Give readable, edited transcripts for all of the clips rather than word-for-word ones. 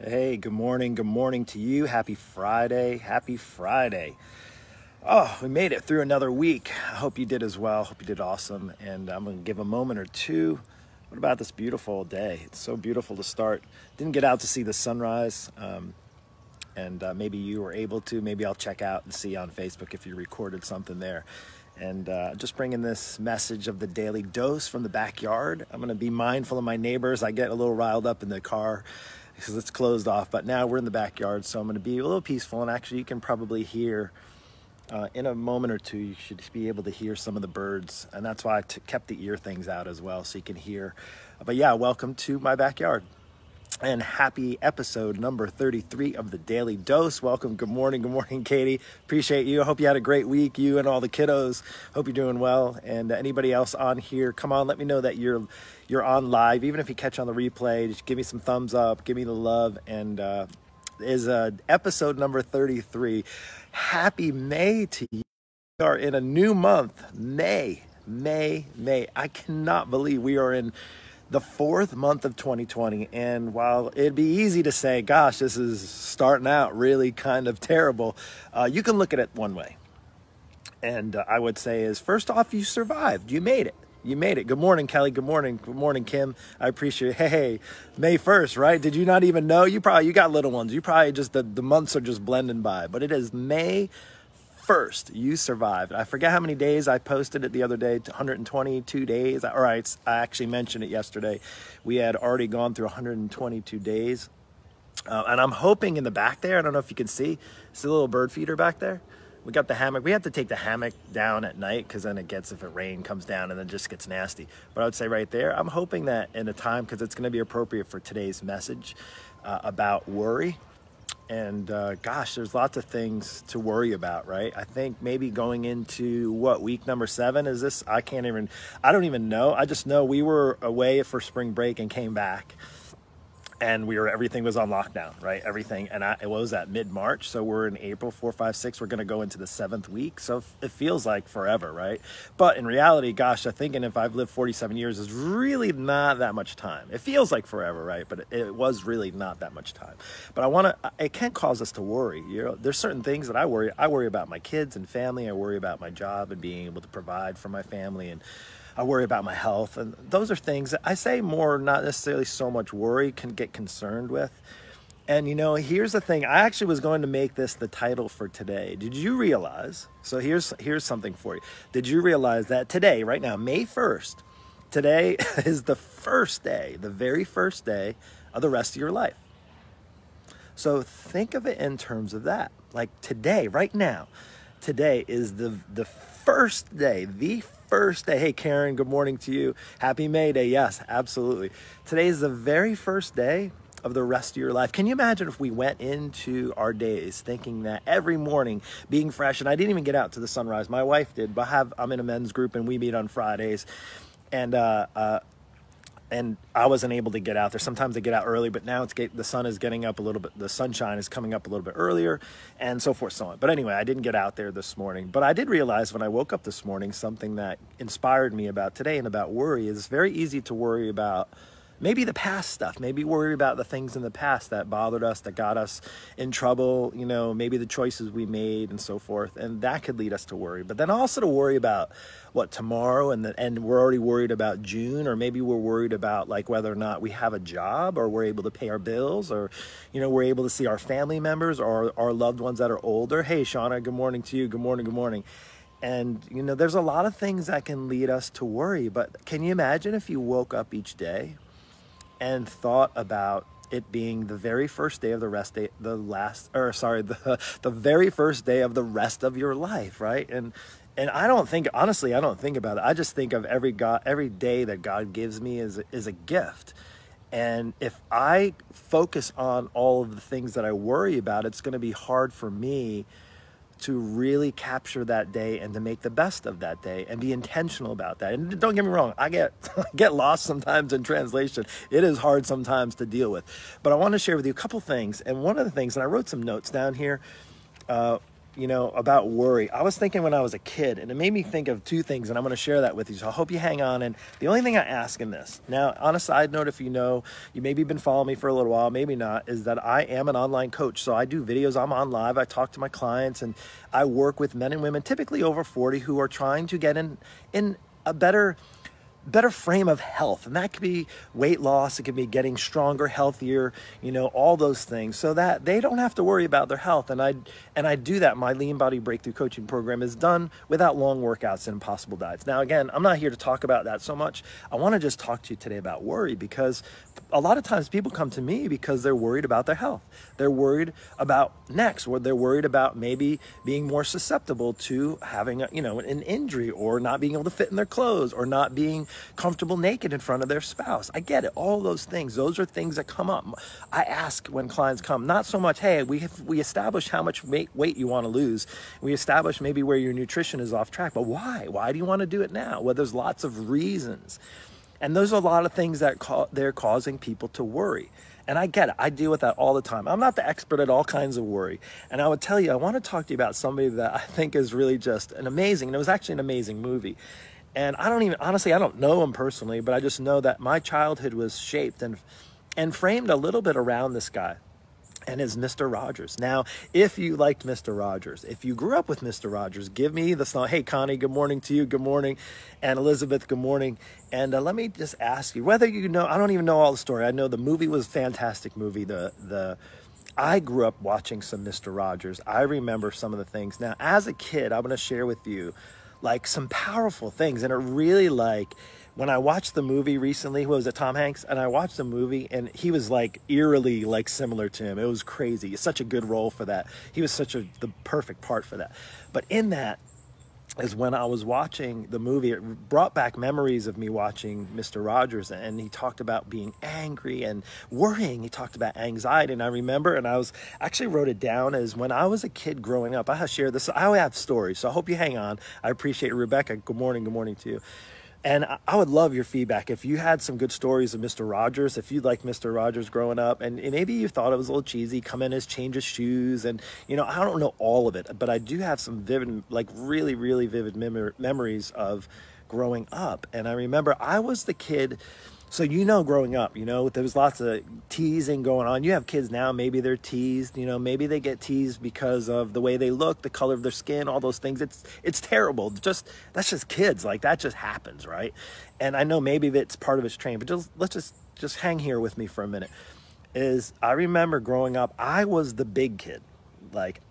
Hey, good morning. Good morning to you. Happy Friday. Happy Friday. Oh, we made it through another week. I hope you did as well. Hope you did awesome. And I'm going to give a moment or two. What about this beautiful day? It's so beautiful to start. Didn't get out to see the sunrise. And maybe you were able to. Maybe I'll check out and see on Facebook if you recorded something there. And just bringing this message of the daily dose from the backyard. I'm going to be mindful of my neighbors. I get a little riled up in the car because it's closed off, but now we're in the backyard, so I'm going to be a little peaceful. And actually, you can probably hear in a moment or two, you should be able to hear some of the birds, and that's why I kept the ear things out as well, so you can hear. But yeah, welcome to my backyard. And happy episode number 33 of the Daily Dose. Welcome. Good morning, Katie. Appreciate you. I hope you had a great week, you and all the kiddos. Hope you're doing well. And anybody else on here, come on, let me know that you're on live. Even if you catch on the replay, just give me some thumbs up, give me the love. And is episode number 33. Happy May to you. We are in a new month, May. I cannot believe we are in the fourth month of 2020. And while it'd be easy to say, gosh, this is starting out really kind of terrible, you can look at it one way. And I would say is, first off, you survived. You made it. You made it. Good morning, Kelly. Good morning. Good morning, Kim. I appreciate it. Hey, May 1st, right? Did you not even know? You got little ones. You probably just, the months are just blending by. But it is May 1st, you survived. I forget how many days I posted it the other day, 122 days. All right, I actually mentioned it yesterday. We had already gone through 122 days. And I'm hoping in the back there, I don't know if you can see, it's a little bird feeder back there. We got the hammock. We have to take the hammock down at night because then it gets, if it rain comes down and then just gets nasty. But I would say right there, I'm hoping that in a time, because it's going to be appropriate for today's message about worry. And gosh, there's lots of things to worry about, right? I think maybe going into week number 7 is this? I don't even know. I just know we were away for spring break and came back, and everything was on lockdown, right? Everything. And it was at mid-March. So we're in April, 4, 5, 6. We're going to go into the 7th week. So it feels like forever, right? But in reality, gosh, I'm thinking if I've lived 47 years, it's really not that much time. It feels like forever, right? But it was really not that much time. But it can cause us to worry. You know, there's certain things that I worry. I worry about my kids and family. I worry about my job and being able to provide for my family, and I worry about my health. And those are things that I say more, not necessarily so much worry, can get concerned with. And, here's the thing. I actually was going to make this the title for today. Did you realize? So here's something for you. Did you realize that today, right now, May 1st, today is the very first day of the rest of your life? So think of it in terms of that. Like today, right now, today is the first day, Hey, Karen, good morning to you. Happy May Day. Yes, absolutely. Today is the very first day of the rest of your life. Can you imagine if we went into our days thinking that every morning being fresh? And I didn't even get out to the sunrise. My wife did, but I'm in a men's group and we meet on Fridays. And I wasn't able to get out there. Sometimes I get out early, but now the sun is getting up a little bit. The sunshine is coming up a little bit earlier, and so forth, so on. But anyway, I didn't get out there this morning. But I did realize when I woke up this morning, something that inspired me about today and about worry is it's very easy to worry about maybe the past stuff, maybe worry about the things in the past that bothered us, that got us in trouble, maybe the choices we made and so forth. And that could lead us to worry. But then also to worry about tomorrow, and we're already worried about June, or maybe we're worried about like whether or not we have a job, or we're able to pay our bills, or, we're able to see our family members or our loved ones that are older. Hey, Shauna, good morning to you. Good morning. And, there's a lot of things that can lead us to worry. But can you imagine if you woke up each day and thought about it being the very first day of the very first day of the rest of your life, right? And I don't think about it. I just think of every day that God gives me is a gift. And if I focus on all of the things that I worry about, it's going to be hard for me to really capture that day and to make the best of that day and be intentional about that. And don't get me wrong, I get lost sometimes in translation. It is hard sometimes to deal with. But I want to share with you a couple things. And one of the things, and I wrote some notes down here, about worry. I was thinking when I was a kid, and it made me think of two things, and I'm going to share that with you. So I hope you hang on. And the only thing I ask in this, now on a side note, if you maybe been following me for a little while, maybe not, is that I am an online coach. So I do videos, I'm on live, I talk to my clients, and I work with men and women, typically over 40, who are trying to get in a better frame of health. And that could be weight loss, it could be getting stronger, healthier, all those things, so that they don't have to worry about their health. And I do that. My Lean Body Breakthrough Coaching Program is done without long workouts and impossible diets. Now, again, I'm not here to talk about that so much. I want to just talk to you today about worry, because a lot of times people come to me because they're worried about their health. They're worried about next, or they're worried about maybe being more susceptible to having an injury, or not being able to fit in their clothes, or not being comfortable naked in front of their spouse. I get it. All those things. Those are things that come up. I ask when clients come, not so much, hey, we establish how much weight you want to lose. We establish maybe where your nutrition is off track, but why? Why do you want to do it now? Well, there's lots of reasons. And those are a lot of things that they're causing people to worry. And I get it. I deal with that all the time. I'm not the expert at all kinds of worry. And I would tell you, I want to talk to you about somebody that I think is really just and it was actually an amazing movie. And I don't know him personally, but I just know that my childhood was shaped and framed a little bit around this guy. And is Mr. Rogers. Now, if you liked Mr. Rogers, if you grew up with Mr. Rogers, give me the song. Hey, Connie, good morning to you. Good morning. And Elizabeth, good morning. And let me just ask you, whether I don't even know all the story. I know the movie was a fantastic movie. I grew up watching some Mr. Rogers. I remember some of the things. Now, as a kid, I'm going to share with you some powerful things. And it really when I watched the movie recently, who was it, Tom Hanks? And I watched the movie, and he was eerily similar to him. It was crazy. It's such a good role for that. He was the perfect part for that. But in that is when I was watching the movie, it brought back memories of me watching Mr. Rogers, and he talked about being angry and worrying. He talked about anxiety, and I remember, and I actually wrote it down, as when I was a kid growing up, I have shared this. I have stories, so I hope you hang on. I appreciate it. Rebecca, good morning to you. And I would love your feedback. If you had some good stories of Mr. Rogers, if you liked Mr. Rogers growing up, and maybe you thought it was a little cheesy, come in as change his shoes, and I don't know all of it, but I do have some vivid, really, really vivid memories of growing up. And I remember I was the kid. So growing up, there was lots of teasing going on. You have kids now, maybe they're teased, maybe they get teased because of the way they look, the color of their skin, all those things. It's terrible. That's just kids. That just happens, right? And I know maybe that's part of its training, but let's just hang here with me for a minute. I remember growing up, I was the big kid.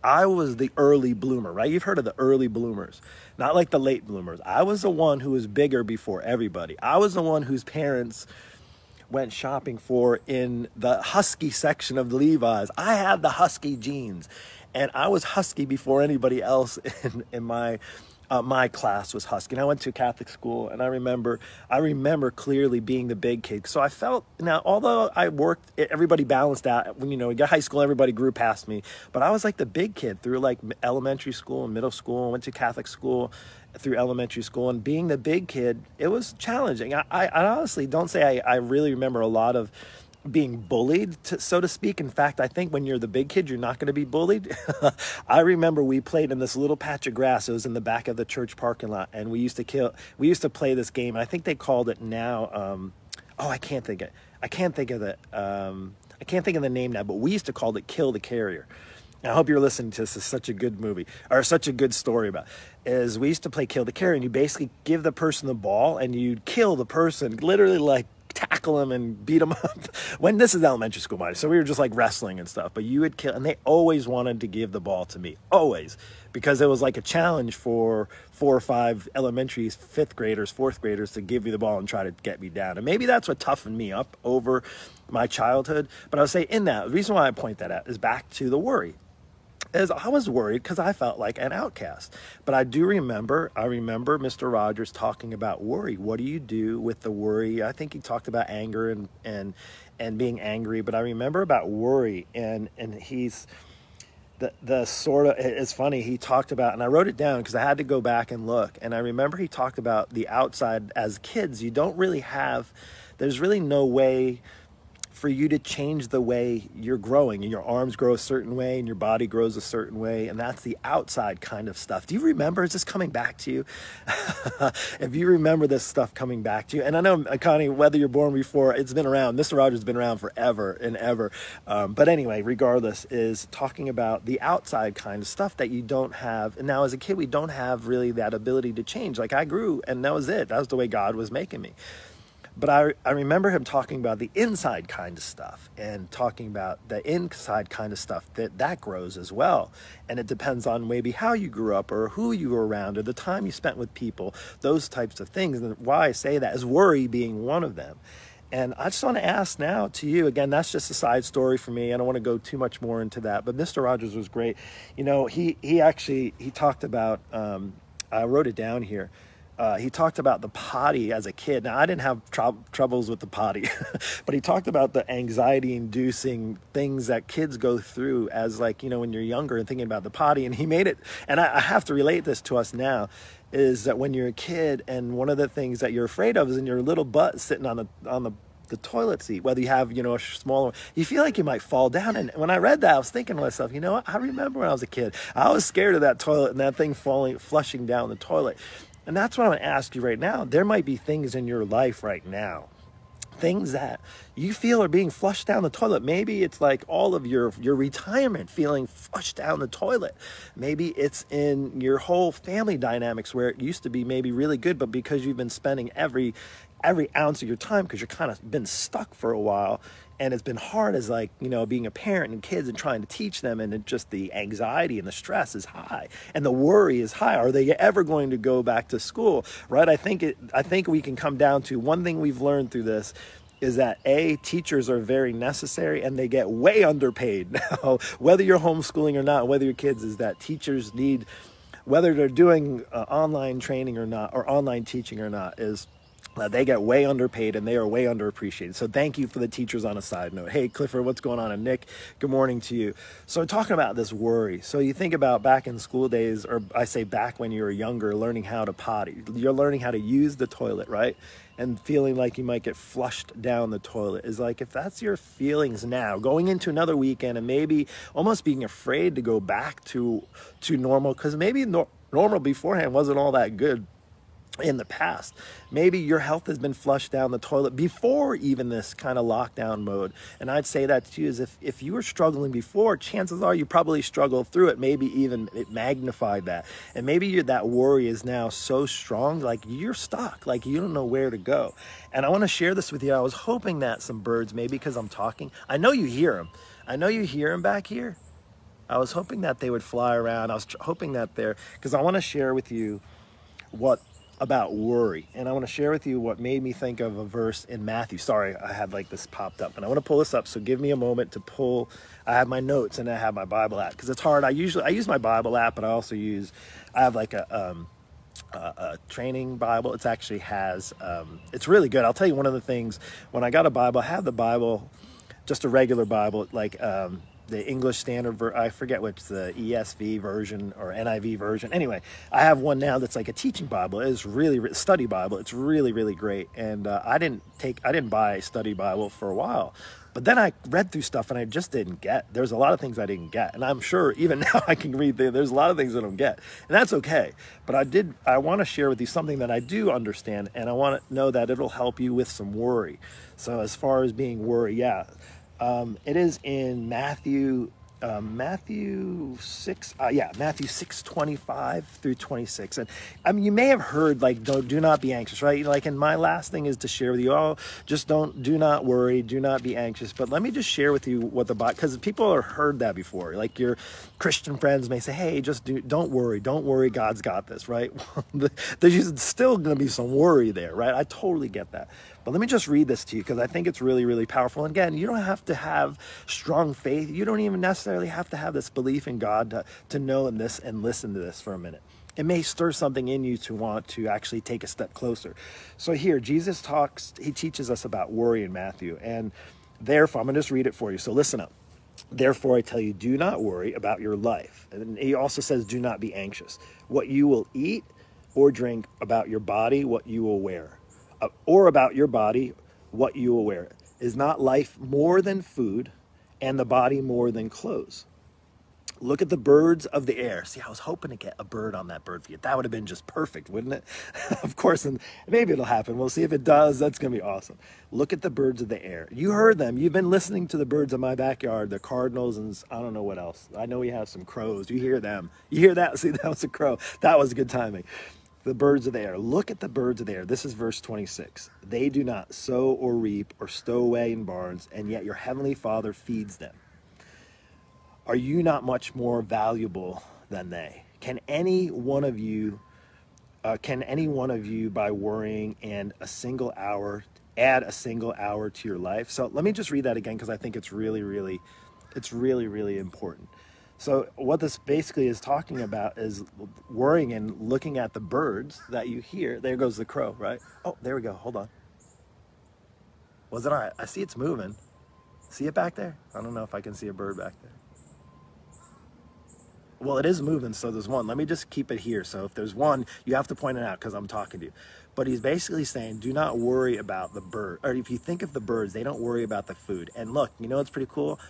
I was the early bloomer, right? You've heard of the early bloomers, not like the late bloomers. I was the one who was bigger before everybody. I was the one whose parents went shopping for in the husky section of the Levi's. I had the husky jeans, and I was husky before anybody else in my class was husky. And I went to a Catholic school, and I remember clearly being the big kid. So I felt, now, although I worked, everybody balanced out. When we got high school, everybody grew past me. But I was the big kid through elementary school and middle school. I went to Catholic school through elementary school, and being the big kid, it was challenging. I honestly don't say I really remember a lot of being bullied, so to speak. In fact, I think when you're the big kid, you're not going to be bullied. I remember we played in this little patch of grass. It was in the back of the church parking lot, and we used to play this game. I think they called it now. I can't think of the name now, but we used to call it Kill the Carrier. And I hope you're listening to this. It's such a good movie, or such a good story about. Is we used to play Kill the Carrier, and you basically give the person the ball, and you'd kill the person, literally tackle him and beat him up. When this is elementary school, mind, so we were just wrestling and stuff. But you would kill, and they always wanted to give the ball to me, always, because it was a challenge for 4 or 5 elementary 5th graders, 4th graders to give me the ball and try to get me down. And maybe that's what toughened me up over my childhood. But I would say in that, the reason why I point that out is back to the worry. Is I was worried because I felt like an outcast. But I remember Mr. Rogers talking about worry. What do you do with the worry? I think he talked about anger and being angry, but I remember about worry, and he's the sort of, it's funny, he talked about, and I wrote it down because I had to go back and look, and I remember he talked about the outside. As kids, you don't really have, there's really no way for you to change the way you're growing, and your arms grow a certain way and your body grows a certain way. And that's the outside kind of stuff. Do you remember? Is this coming back to you? If you remember this stuff coming back to you, and I know, Connie, whether you're born before, it's been around. Mr. Rogers has been around forever and ever. But anyway, regardless, is talking about the outside kind of stuff that you don't have. And now as a kid, we don't have really that ability to change. Like I grew and that was it. That was the way God was making me. But I remember him talking about the inside kind of stuff and talking about the inside kind of stuff that grows as well. And it depends on maybe how you grew up or who you were around or the time you spent with people, those types of things. And why I say that is worry being one of them. And I just want to ask now to you, again, that's just a side story for me. I don't want to go too much more into that. But Mr. Rogers was great. You know, he talked about, I wrote it down here. He talked about the potty as a kid. Now, I didn't have troubles with the potty, but he talked about the anxiety-inducing things that kids go through as, like, you know, when you're younger and thinking about the potty. And he made it, and I have to relate this to us now, is that when you're a kid and one of the things that you're afraid of is in your little butt sitting on the toilet seat, whether you have, you know, a smaller, you feel like you might fall down. And when I read that, I was thinking to myself, you know what? I remember when I was a kid, I was scared of that toilet and that thing flushing down the toilet. And that's what I'm going to ask you right now. There might be things in your life right now, things that you feel are being flushed down the toilet. Maybe it's like all of your retirement feeling flushed down the toilet. Maybe it's in your whole family dynamics where it used to be maybe really good, but because you've been spending every ounce of your time because you're kind of been stuck for a while, and it's been hard as, like, you know, being a parent and kids and trying to teach them, and it just the anxiety and the stress is high and the worry is high. Are they ever going to go back to school, right? I think we can come down to one thing we've learned through this is that teachers are very necessary and they get way underpaid now, whether you're homeschooling or not, whether your kids, is that teachers need, whether they're doing online training or not, or online teaching or not, is they get way underpaid and they are way underappreciated. So thank you for the teachers on a side note. Hey, Clifford, what's going on? And Nick, good morning to you. So talking about this worry. So you think about back in school days, or I say back when you were younger, learning how to potty. You're learning how to use the toilet, right? And feeling like you might get flushed down the toilet is like, if that's your feelings now, going into another weekend and maybe almost being afraid to go back to normal, because maybe normal beforehand wasn't all that good in the past. Maybe your health has been flushed down the toilet before even this kind of lockdown mode. And I'd say that to you is if you were struggling before, chances are you probably struggled through it. Maybe even it magnified that. And maybe that worry is now so strong, like you're stuck, like you don't know where to go. And I want to share this with you. I was hoping that some birds, maybe because I'm talking, I know you hear them. I know you hear them back here. I was hoping that they would fly around. I was hoping that because I want to share with you about worry. And I want to share with you what made me think of a verse in Matthew. Sorry, I had like this popped up and I want to pull this up. So give me a moment to pull. I have my notes and I have my Bible app because it's hard. I use my Bible app, but I also I have like a training Bible. It actually has, it's really good. I'll tell you one of the things, when I got a Bible, I have the Bible, just a regular Bible, like, the English Standard, I forget which, the ESV version or NIV version. Anyway, I have one now that's like a teaching Bible. It's really study Bible. It's really, really great. And I didn't buy a study Bible for a while, but then I read through stuff and I just didn't get. There's a lot of things I didn't get, and I'm sure even now I can read there's a lot of things I don't get, and that's okay. But I want to share with you something that I do understand, and I want to know that it'll help you with some worry. So as far as being worried, it is in Matthew 6, Matthew 6:25 through 26. And I mean, you may have heard, like, do not be anxious, right? Like, and my last thing is to share with you, just do not worry, do not be anxious. But let me just share with you what the Bible, because people have heard that before. Like, your Christian friends may say, hey, don't worry, God's got this, right? There's still going to be some worry there, right? I totally get that. But let me just read this to you because I think it's really, really powerful. And again, you don't have to have strong faith. You don't even necessarily have to have this belief in God to know in this and listen to this for a minute. It may stir something in you to want to actually take a step closer. So here, Jesus he teaches us about worry in Matthew. And therefore, I'm going to just read it for you. So listen up. Therefore, I tell you, do not worry about your life. And he also says, do not be anxious. What you will eat or drink, about your body, what you will wear. Or about your body, what you will wear. Is not life more than food, and the body more than clothes? Look at the birds of the air. See, I was hoping to get a bird on that bird feed. That would have been just perfect, wouldn't it? Of course, and maybe it'll happen. We'll see if it does. That's going to be awesome. Look at the birds of the air. You heard them. You've been listening to the birds in my backyard, the cardinals, and I don't know what else. I know we have some crows. You hear them. You hear that? See, that was a crow. That was good timing. The birds of the air. Look at the birds of the air. This is verse 26. They do not sow or reap or stow away in barns, and yet your heavenly Father feeds them. Are you not much more valuable than they? Can any one of you by worrying and add a single hour to your life? So let me just read that again, because I think it's really, really important. So what this basically is talking about is worrying and looking at the birds that you hear. There goes the crow, right? Oh, there we go. Hold on. Was it all right? I see it's moving. See it back there? I don't know if I can see a bird back there. Well, it is moving, so there's one. Let me just keep it here. So if there's one, you have to point it out because I'm talking to you. But he's basically saying, do not worry about the bird. Or if you think of the birds, they don't worry about the food. And look, you know what's pretty cool?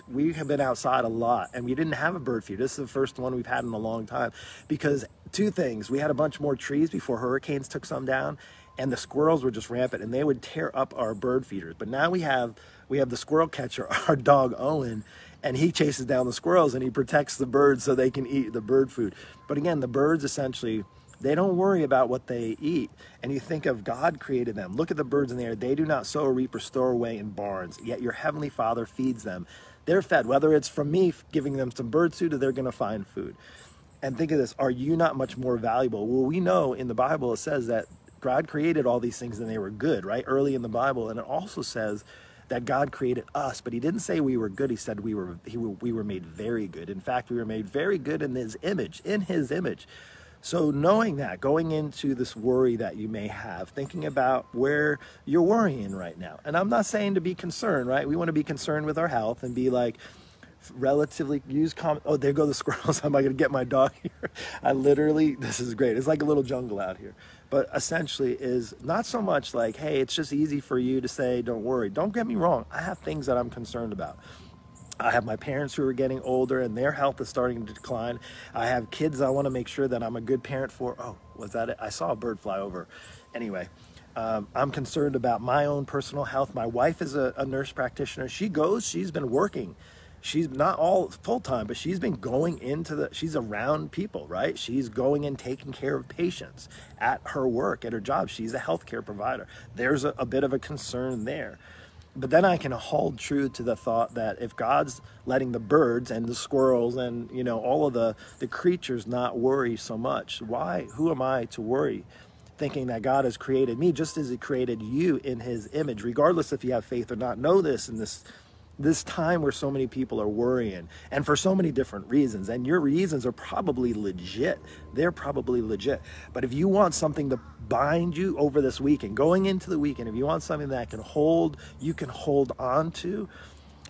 We have been outside a lot, and we didn't have a bird feeder. This is the first one we've had in a long time. Because two things. We had a bunch more trees before hurricanes took some down, and the squirrels were just rampant, and they would tear up our bird feeders. But now we have the squirrel catcher, our dog Owen, and he chases down the squirrels and he protects the birds so they can eat the bird food. But again, the birds essentially, they don't worry about what they eat. And you think of God created them. Look at the birds in the air. They do not sow or reap or store away in barns, yet your heavenly Father feeds them. They're fed, whether it's from me giving them some bird food or they're going to find food. And think of this, are you not much more valuable? Well, we know in the Bible it says that God created all these things and they were good, right? Early in the Bible. And it also says that God created us, but he didn't say we were good. He said we were made very good. In fact, we were made very good in his image, So knowing that, going into this worry that you may have, thinking about where you're worrying right now. And I'm not saying to be concerned, right? We want to be concerned with our health and be like, relatively oh, there go the squirrels. Am I going to get my dog here? This is great. It's like a little jungle out here. But essentially is not so much like, hey, it's just easy for you to say, don't worry. Don't get me wrong. I have things that I'm concerned about. I have my parents who are getting older and their health is starting to decline. I have kids I want to make sure that I'm a good parent for. Oh, was that it? I saw a bird fly over. Anyway, I'm concerned about my own personal health. My wife is a nurse practitioner. She's been working. She's not all full-time, but she's been going she's around people, right? She's going and taking care of patients at her work, at her job. She's a healthcare provider. There's a bit of a concern there. But then I can hold true to the thought that if God's letting the birds and the squirrels and, you know, all of the creatures not worry so much, who am I to worry? Thinking that God has created me just as he created you in his image, regardless if you have faith or not. Know this in this time where so many people are worrying and for so many different reasons, and your reasons are probably legit. They're probably legit. But if you want something to bind you over this weekend, going into the weekend, if you want something that you can hold on to,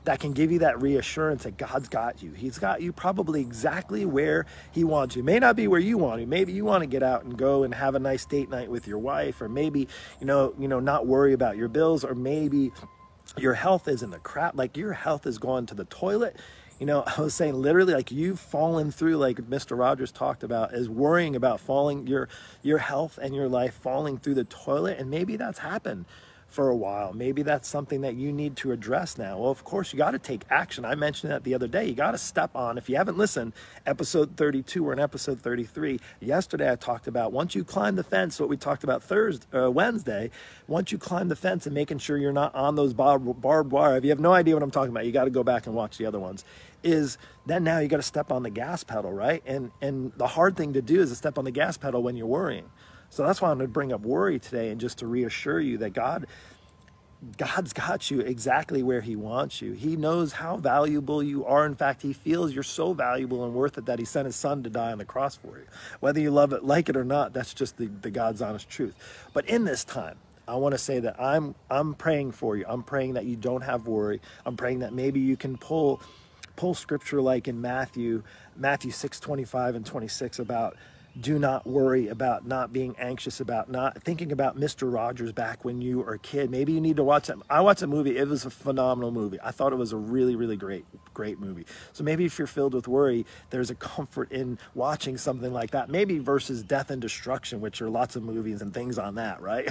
that can give you that reassurance that God's got you. He's got you probably exactly where he wants you. It may not be where you want to. Maybe you want to get out and go and have a nice date night with your wife, or maybe, not worry about your bills, or maybe your health is in the crap, like your health is going to the toilet. I was saying literally, like you've fallen through, like Mr. Rogers talked about, is worrying about your health and your life falling through the toilet. And maybe that's happened for a while. Maybe that's something that you need to address now. Well, of course, you got to take action. I mentioned that the other day. You got to step on. If you haven't listened, episode 32, we're in episode 33. Yesterday, I talked about once you climb the fence, what we talked about Wednesday, once you climb the fence and making sure you're not on those barbed wire. If you have no idea what I'm talking about, you got to go back and watch the other ones. Then now you got to step on the gas pedal, right? And the hard thing to do is to step on the gas pedal when you're worrying. So that's why I'm going to bring up worry today, and just to reassure you that God's got you exactly where he wants you. He knows how valuable you are. In fact, he feels you're so valuable and worth it that he sent his son to die on the cross for you. Whether you love it, like it or not, that's just the God's honest truth. But in this time, I want to say that I'm praying for you. I'm praying that you don't have worry. I'm praying that maybe you can pull scripture like in Matthew 6:25 and 26 about do not worry about not being anxious about not thinking about Mr. Rogers back when you were a kid. Maybe you need to watch that. I watched a movie. It was a phenomenal movie. I thought it was a really, really great movie. So maybe if you're filled with worry, there's a comfort in watching something like that. Maybe versus Death and Destruction, which are lots of movies and things on that, right?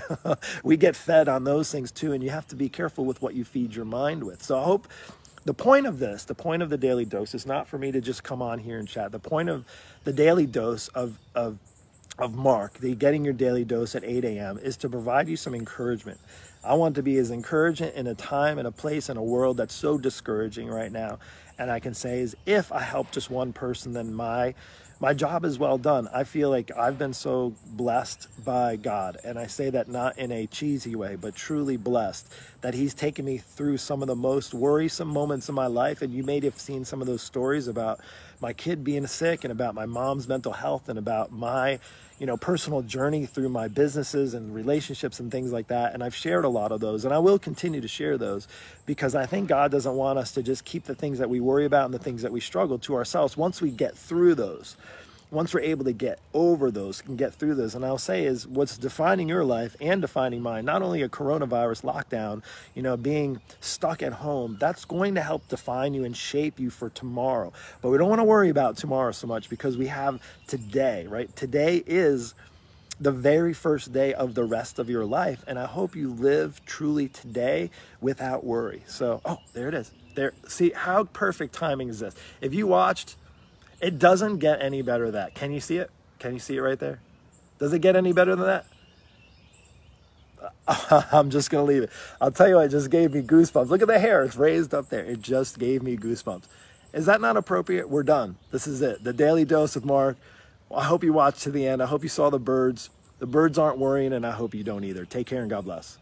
We get fed on those things too, and you have to be careful with what you feed your mind with. So I hope the point of this, the point of the daily dose is not for me to just come on here and chat. The point of the daily dose of Mark, the getting your daily dose at 8 a.m. is to provide you some encouragement. I want to be as encouraging in a time and a place and a world that's so discouraging right now. And I can say is if I help just one person, then my job is well done. I feel like I've been so blessed by God. And I say that not in a cheesy way, but truly blessed that he's taken me through some of the most worrisome moments in my life. And you may have seen some of those stories about my kid being sick and about my mom's mental health and about my, personal journey through my businesses and relationships and things like that. And I've shared a lot of those, and I will continue to share those because I think God doesn't want us to just keep the things that we worry about and the things that we struggle to ourselves. Once we get through those, once we're able to get over those and get through those, and I'll say is what's defining your life and defining mine, not only a coronavirus lockdown, being stuck at home, that's going to help define you and shape you for tomorrow. But we don't want to worry about tomorrow so much because we have today, right? Today is the very first day of the rest of your life. And I hope you live truly today without worry. So, there it is. There. See how perfect timing is this? If you watched, it doesn't get any better than that. Can you see it? Can you see it right there? Does it get any better than that? I'm just going to leave it. I'll tell you what, it just gave me goosebumps. Look at the hair. It's raised up there. It just gave me goosebumps. Is that not appropriate? We're done. This is it. The Daily Dose with Mark. I hope you watched to the end. I hope you saw the birds. The birds aren't worrying, and I hope you don't either. Take care and God bless.